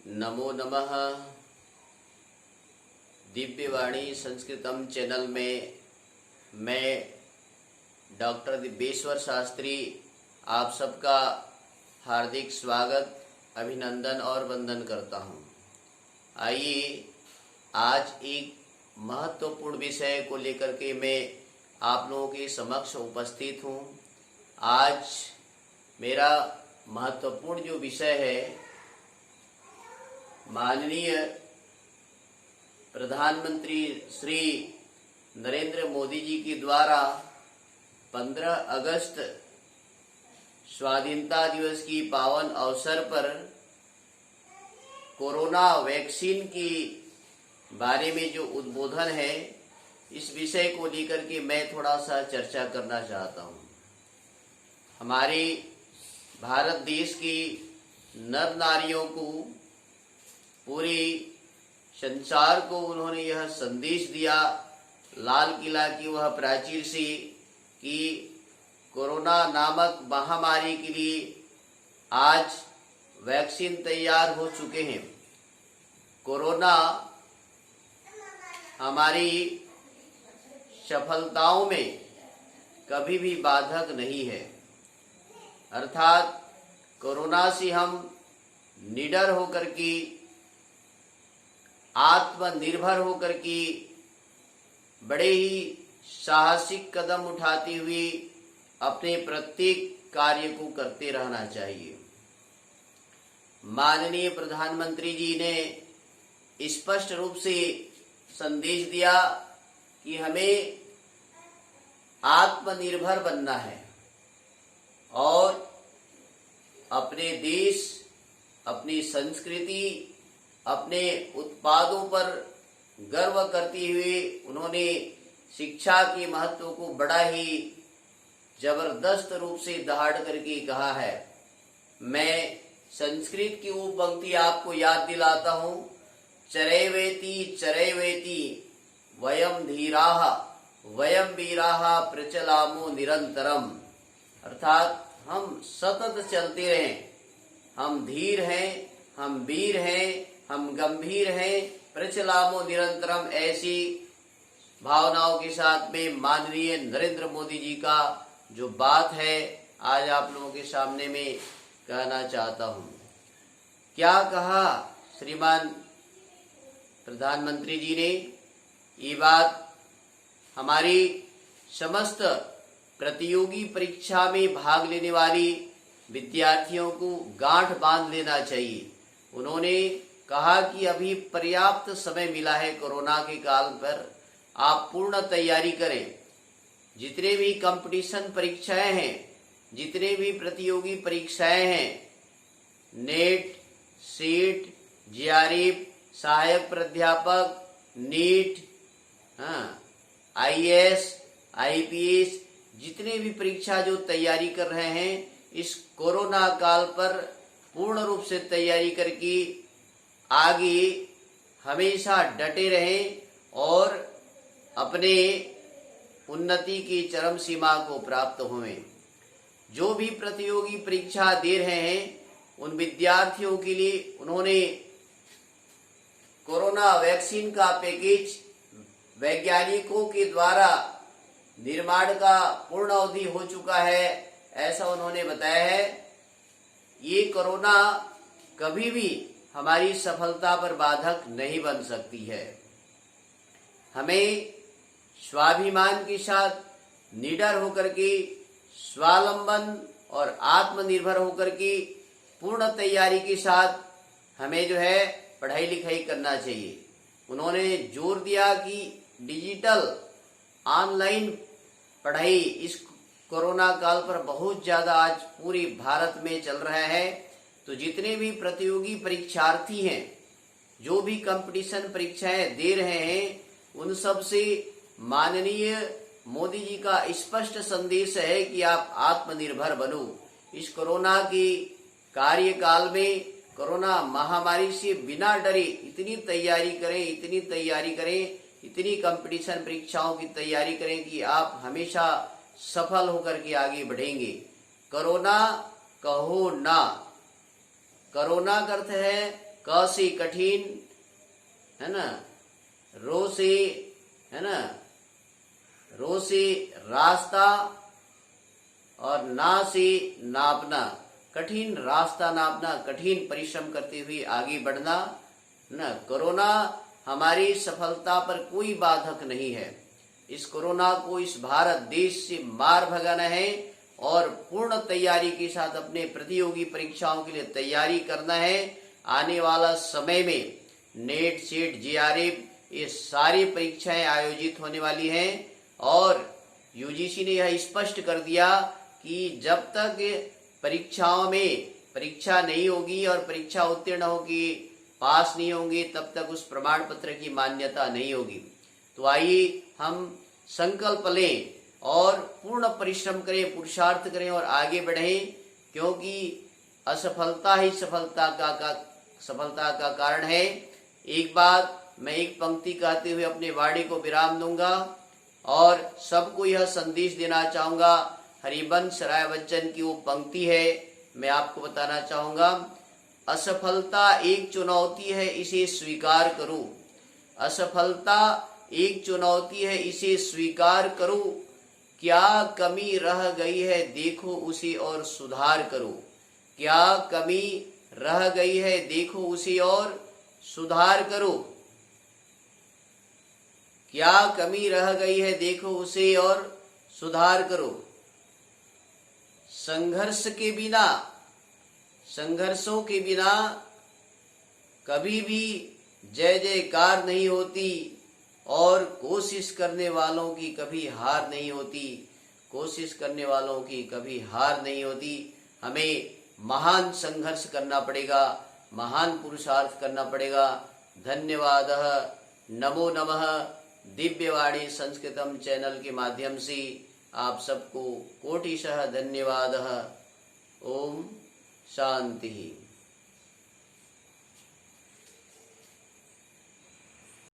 नमो नमः। दिव्यवाणी संस्कृतम चैनल में मैं डॉक्टर दिव्येश्वर शास्त्री आप सबका हार्दिक स्वागत, अभिनंदन और वंदन करता हूं। आइए आज एक महत्वपूर्ण विषय को लेकर के मैं आप लोगों के समक्ष उपस्थित हूं। आज मेरा महत्वपूर्ण जो विषय है, माननीय प्रधानमंत्री श्री नरेंद्र मोदी जी के द्वारा 15 अगस्त स्वाधीनता दिवस की पावन अवसर पर कोरोना वैक्सीन की बारे में जो उद्बोधन है, इस विषय को लेकर के मैं थोड़ा सा चर्चा करना चाहता हूं। हमारे भारत देश की नर नारियों को, पूरे संसार को उन्होंने यह संदेश दिया लाल किला की वह प्राचीर से कि कोरोना नामक महामारी के लिए आज वैक्सीन तैयार हो चुके हैं। कोरोना हमारी सफलताओं में कभी भी बाधक नहीं है, अर्थात कोरोना से हम निडर होकर के, आत्मनिर्भर होकर के बड़े ही साहसिक कदम उठाते हुए अपने प्रत्येक कार्य को करते रहना चाहिए। माननीय प्रधानमंत्री जी ने स्पष्ट रूप से संदेश दिया कि हमें आत्मनिर्भर बनना है और अपने देश, अपनी संस्कृति, अपने उत्पादों पर गर्व करते हुए उन्होंने शिक्षा के महत्व को बड़ा ही जबरदस्त रूप से दहाड़ करके कहा है। मैं संस्कृत की वो पंक्ति आपको याद दिलाता हूँ, चरैवेति चरैवेति वयम धीराः वयम वीराः प्रचलामो निरंतरम। अर्थात हम सतत चलते रहें, हम धीर हैं, हम वीर हैं, हम गंभीर हैं, प्रचलामो निरंतरम। ऐसी भावनाओं के साथ में माननीय नरेंद्र मोदी जी का जो बात है, आज आप लोगों के सामने में कहना चाहता हूं। क्या कहा श्रीमान प्रधानमंत्री जी ने? ये बात हमारी समस्त प्रतियोगी परीक्षा में भाग लेने वाली विद्यार्थियों को गांठ बांध लेना चाहिए। उन्होंने कहा कि अभी पर्याप्त समय मिला है कोरोना के काल पर, आप पूर्ण तैयारी करें। जितने भी कंपटीशन परीक्षाएं हैं, जितने भी प्रतियोगी परीक्षाएं हैं, नेट, सीट, जेआरएफ, सहायक प्राध्यापक, नीट, आईएएस, आईपीएस, जितने भी परीक्षा जो तैयारी कर रहे हैं, इस कोरोना काल पर पूर्ण रूप से तैयारी करके आगे हमेशा डटे रहें और अपने उन्नति की चरम सीमा को प्राप्त होवें। जो भी प्रतियोगी परीक्षा दे रहे हैं, उन विद्यार्थियों के लिए उन्होंने कोरोना वैक्सीन का पैकेज वैज्ञानिकों के द्वारा निर्माण का पूर्ण अवधि हो चुका है, ऐसा उन्होंने बताया है। ये कोरोना कभी भी हमारी सफलता पर बाधक नहीं बन सकती है। हमें स्वाभिमान के साथ निडर होकर के, स्वावलंबन और आत्मनिर्भर होकर के पूर्ण तैयारी के साथ हमें जो है पढ़ाई लिखाई करना चाहिए। उन्होंने जोर दिया कि डिजिटल ऑनलाइन पढ़ाई इस कोरोना काल पर बहुत ज्यादा आज पूरे भारत में चल रहा है। तो जितने भी प्रतियोगी परीक्षार्थी हैं, जो भी कंपटीशन परीक्षाएं दे रहे हैं, उन सब से माननीय मोदी जी का स्पष्ट संदेश है कि आप आत्मनिर्भर बनो। इस कोरोना के कार्यकाल में, कोरोना महामारी से बिना डरे इतनी तैयारी करें, इतनी तैयारी करें, इतनी कंपटीशन परीक्षाओं की तैयारी करें कि आप हमेशा सफल होकर के आगे बढ़ेंगे। कोरोना कहो ना, कोरोना का अर्थ है क से कठिन, है ना, रो से, है ना, रो से रास्ता, और ना से नापना, कठिन रास्ता नापना, कठिन परिश्रम करते हुए आगे बढ़ना ना। कोरोना हमारी सफलता पर कोई बाधक नहीं है। इस कोरोना को इस भारत देश से मार भगाना है और पूर्ण तैयारी के साथ अपने प्रतियोगी परीक्षाओं के लिए तैयारी करना है। आने वाला समय में नेट, सेट, जेआरएफ ये सारी परीक्षाएं आयोजित होने वाली हैं और यूजीसी ने यह स्पष्ट कर दिया कि जब तक परीक्षाओं में परीक्षा नहीं होगी और परीक्षा उत्तीर्ण होगी, पास नहीं होंगे, तब तक उस प्रमाण पत्र की मान्यता नहीं होगी। तो आइए हम संकल्प लें और पूर्ण परिश्रम करें, पुरुषार्थ करें और आगे बढ़ें, क्योंकि असफलता ही सफलता का कारण है। एक बात मैं एक पंक्ति कहते हुए अपने वाणी को विराम दूंगा और सबको यह संदेश देना चाहूंगा। हरिवंश राय बच्चन की वो पंक्ति है, मैं आपको बताना चाहूंगा। असफलता एक चुनौती है, इसे स्वीकार करो। असफलता एक चुनौती है, इसे स्वीकार करो। क्या कमी रह गई है देखो उसे और सुधार करो। क्या कमी रह गई है देखो उसे और सुधार करो। क्या कमी रह गई है देखो उसे और सुधार करो। संघर्ष के बिना, संघर्षों के बिना कभी भी जय जयकार नहीं होती और कोशिश करने वालों की कभी हार नहीं होती। कोशिश करने वालों की कभी हार नहीं होती। हमें महान संघर्ष करना पड़ेगा, महान पुरुषार्थ करना पड़ेगा। धन्यवादः। नमो नमः। दिव्यवाणी संस्कृतम चैनल के माध्यम से आप सबको कोटिशः धन्यवादः। ओम शांति।